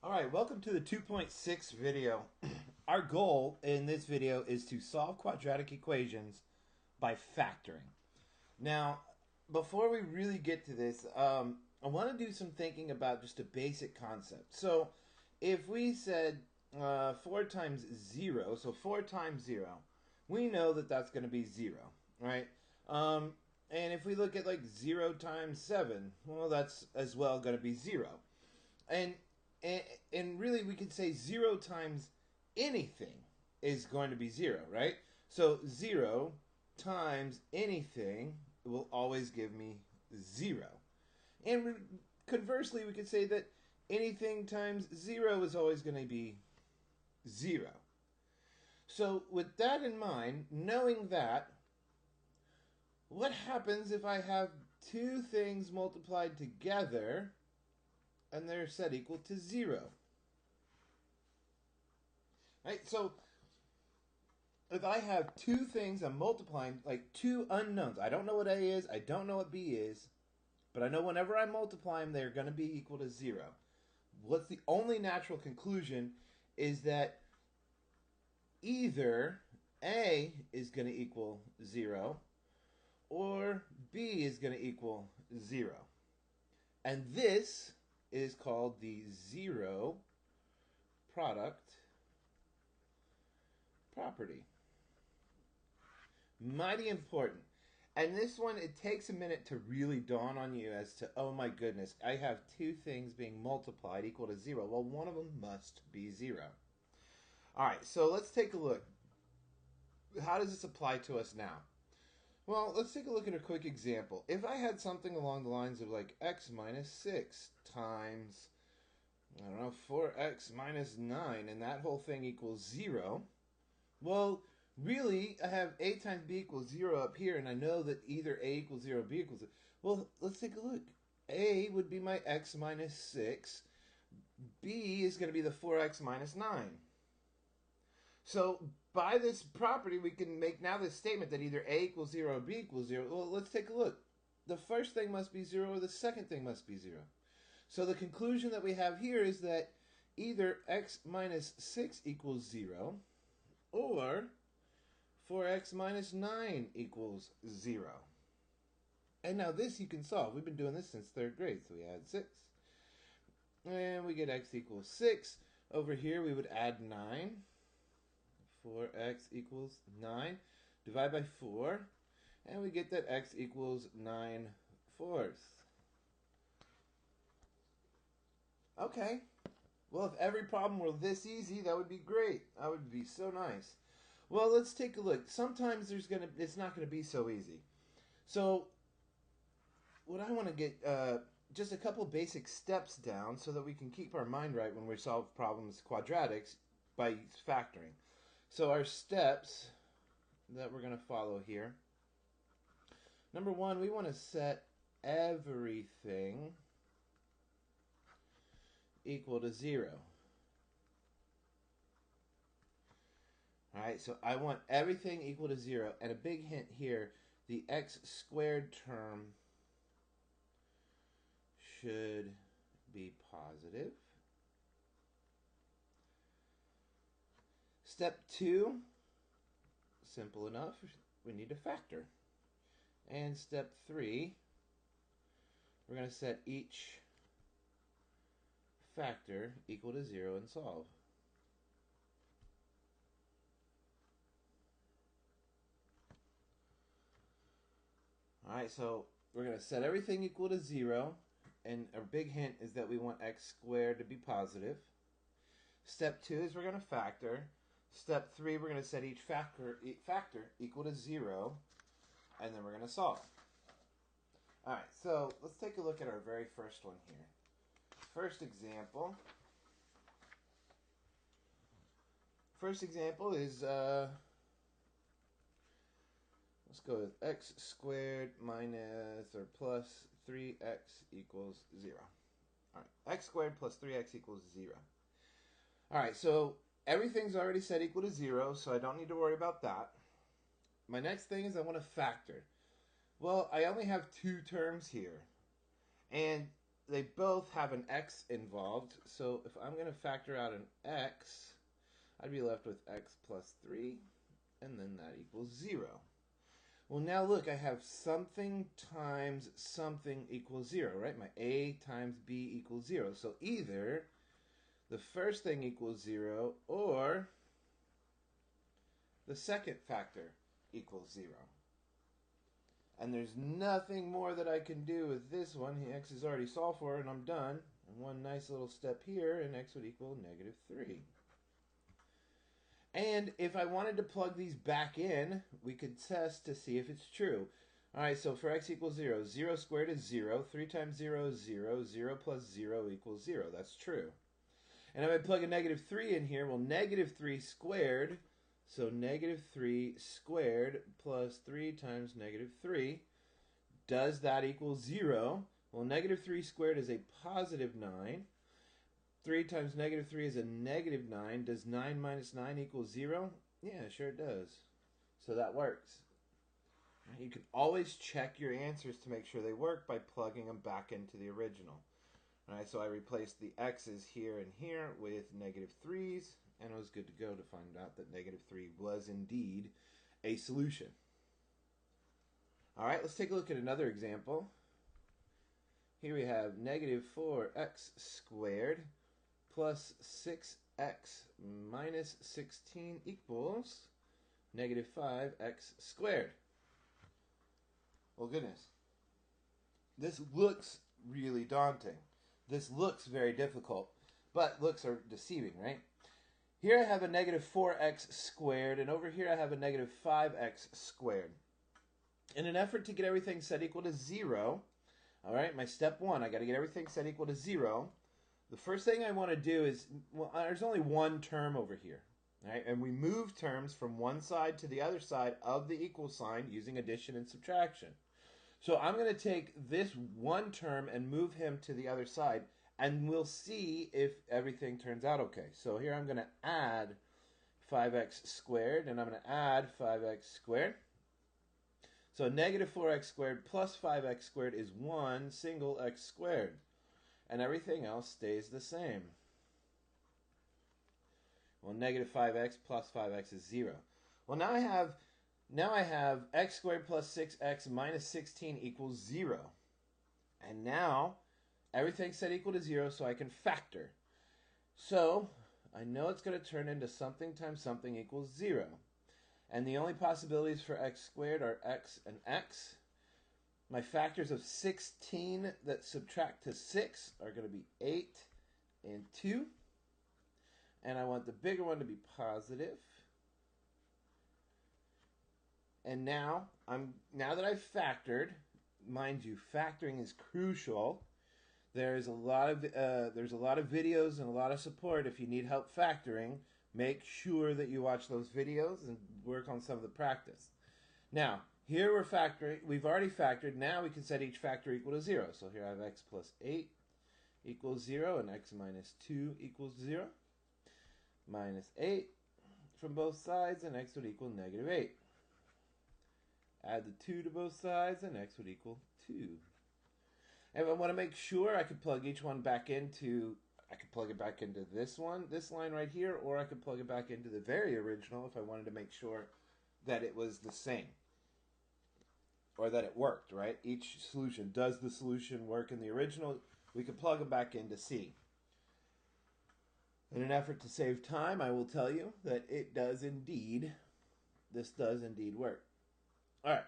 Alright, welcome to the 2.6 video. Our goal in this video is to solve quadratic equations by factoring. Now, before we really get to this, I want to do some thinking about just a basic concept. So, if we said 4 times 0, so 4 times 0, we know that that's going to be 0, right? And if we look at like 0 times 7, well, that's as well going to be 0. And really, we could say 0 times anything is going to be 0, right? So 0 times anything will always give me 0. And conversely, we could say that anything times 0 is always going to be 0. So with that in mind, knowing that, what happens if I have two things multiplied together and they're set equal to 0? Right? So if I have two things I'm multiplying, like two unknowns, I don't know what A is, I don't know what B is, but I know whenever I multiply them, they're going to be equal to 0. What's the only natural conclusion is that either A is going to equal 0 or B is going to equal 0. And this is called the zero product property. Mighty important. And this one, it takes a minute to really dawn on you as to, oh my goodness, I have two things being multiplied equal to 0. Well, one of them must be 0. All right, so let's take a look. How does this apply to us now? Well, let's take a look at a quick example. If I had something along the lines of like x minus 6 times, I don't know, 4x minus 9, and that whole thing equals 0, well, really, I have a times b equals 0 up here, and I know that either a equals 0 or b equals 0. Well, let's take a look. A would be my x minus 6. B is going to be the 4x minus 9. So by this property, we can make now this statement that either A equals 0 or B equals 0. Well, let's take a look. The first thing must be 0 or the second thing must be 0. So the conclusion that we have here is that either x minus 6 equals 0 or 4x minus 9 equals 0. And now this you can solve. We've been doing this since 3rd grade. So we add 6. And we get x equals 6. Over here we would add 9. 4x equals 9. Divide by 4. And we get that x equals 9/4. Okay. Well, if every problem were this easy, that would be great. That would be so nice. Well, let's take a look. Sometimes it's not going to be so easy. So what I want to get just a couple basic steps down so that we can keep our mind right when we solve problems quadratics by factoring. So our steps that we're going to follow here. Number 1, we want to set everything equal to 0. Alright, so I want everything equal to 0. And a big hint here, the x squared term should be positive. Step 2, simple enough, we need to factor. And step 3, we're going to set each factor equal to 0 and solve. Alright, so we're going to set everything equal to 0, and our big hint is that we want x squared to be positive. Step 2 is we're going to factor. Step 3, we're going to set each factor equal to 0, and then we're going to solve. Alright, so let's take a look at our very first one here. First example. First example is, let's go with x squared minus or plus 3x equals 0. Alright, x squared plus 3x equals 0. Alright, so everything's already set equal to 0, so I don't need to worry about that. My next thing is I want to factor. Well, I only have two terms here. And they both have an x involved. So if I'm going to factor out an x, I'd be left with x plus 3, and then that equals 0. Well, now look, I have something times something equals 0, right? My a times b equals 0. So either the first thing equals 0 or the second factor equals 0. And there's nothing more that I can do with this one. X is already solved for, and I'm done. And one nice little step here, and x would equal negative 3. And if I wanted to plug these back in, we could test to see if it's true. All right, so for x equals 0, 0 squared is 0. 3 times 0 is 0. 0 plus 0 equals 0. That's true. And if I plug a negative 3 in here, well, negative 3 squared, so negative 3 squared plus 3 times negative 3, does that equal 0? Well, negative 3 squared is a positive 9. 3 times negative 3 is a negative 9. Does 9 minus 9 equal 0? Yeah, sure it does. So that works. You can always check your answers to make sure they work by plugging them back into the original. All right, so I replaced the x's here and here with negative 3's, and it was good to go to find out that negative 3 was indeed a solution. All right, let's take a look at another example. Here we have negative 4x squared plus 6x minus 16 equals negative 5x squared. Well, goodness. This looks really daunting. This looks very difficult, but looks are deceiving, right? Here I have a negative 4x squared, and over here I have a negative 5x squared. In an effort to get everything set equal to 0, all right, my step 1, I got to get everything set equal to 0. The first thing I want to do is, well, there's only one term over here, right? And we move terms from one side to the other side of the equal sign using addition and subtraction. So I'm going to take this one term and move him to the other side, and we'll see if everything turns out okay. So here I'm going to add 5x squared, and I'm going to add 5x squared. So negative 4x squared plus 5x squared is one single x squared. And everything else stays the same. Well, negative 5x plus 5x is 0. Well, now I have x squared plus 6x minus 16 equals 0. And now everything's set equal to 0, so I can factor. So I know it's going to turn into something times something equals 0. And the only possibilities for x squared are x and x. My factors of 16 that subtract to 6 are going to be 8 and 2. And I want the bigger one to be positive. And now that I've factored, mind you, factoring is crucial. There's a lot of videos and a lot of support if you need help factoring. Make sure that you watch those videos and work on some of the practice. Now, here we're factoring. We've already factored. Now we can set each factor equal to 0. So here I have x plus 8 equals 0 and x minus 2 equals 0. Minus 8 from both sides, and x would equal negative 8. Add the 2 to both sides, and x would equal 2. And if I want to make sure, I could plug each one back into, I could plug it back into this line right here, or I could plug it back into the very original if I wanted to make sure that it was the same. Or that it worked, right? Each solution. Does the solution work in the original? We could plug them back in to see. In an effort to save time, I will tell you that it does indeed, this does indeed work. All right.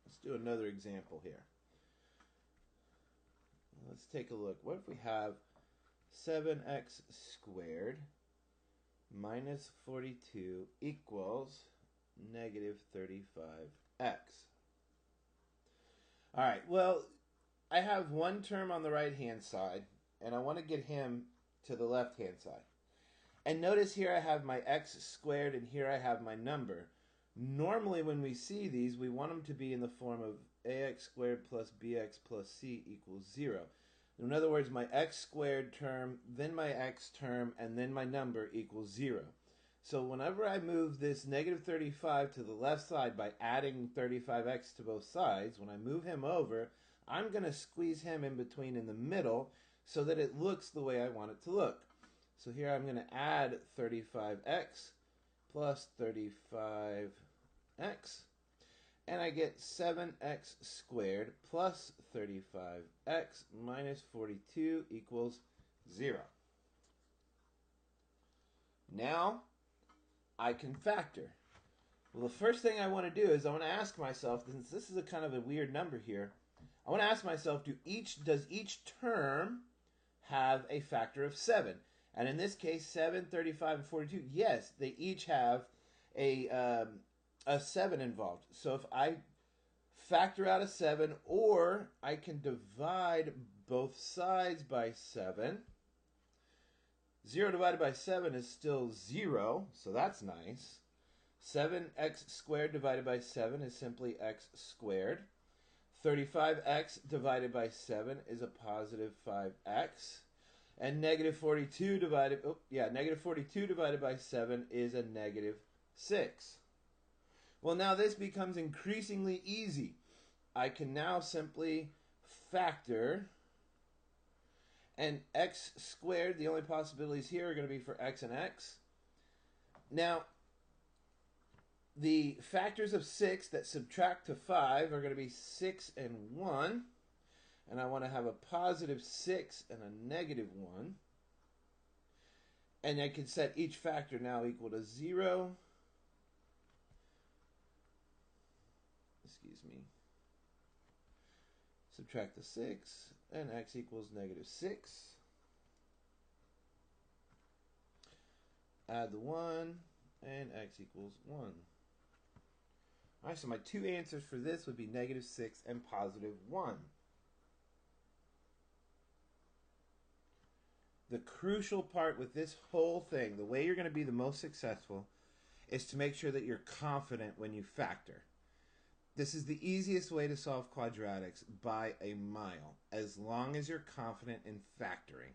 Let's do another example here. Let's take a look. What if we have 7x squared minus 42 equals negative 35x? All right, well, I have one term on the right-hand side, and I want to get him to the left-hand side. And notice here I have my x squared, and here I have my number. Normally, when we see these, we want them to be in the form of ax squared plus bx plus c equals 0. In other words, my x squared term, then my x term, and then my number equals 0. So whenever I move this negative 35 to the left side by adding 35x to both sides, when I move him over, I'm going to squeeze him in between in the middle so that it looks the way I want it to look. So here I'm going to add 35x plus 35x, and I get 7x squared plus 35x minus 42 equals 0. Now I can factor. Well, the first thing I want to do is I want to ask myself, since this is a kind of a weird number here, I want to ask myself, does each term have a factor of 7? And in this case, 7, 35, and 42, yes, they each have a 7 involved. So if I factor out a 7, or I can divide both sides by 7, 0 divided by 7 is still 0, so that's nice. 7x squared divided by 7 is simply x squared. 35x divided by 7 is a positive 5x. And negative 42 divided by 7 is a negative 6. Well, now this becomes increasingly easy. I can now simply factor, and x squared, the only possibilities here are going to be for x and x. Now, the factors of 6 that subtract to 5 are going to be 6 and 1. And I want to have a positive 6 and a negative 1. And I can set each factor now equal to 0. Excuse me. Subtract the 6, and x equals negative 6. Add the 1, and x equals 1. All right, so my two answers for this would be negative 6 and positive 1. The crucial part with this whole thing, the way you're going to be the most successful, is to make sure that you're confident when you factor. This is the easiest way to solve quadratics by a mile, as long as you're confident in factoring.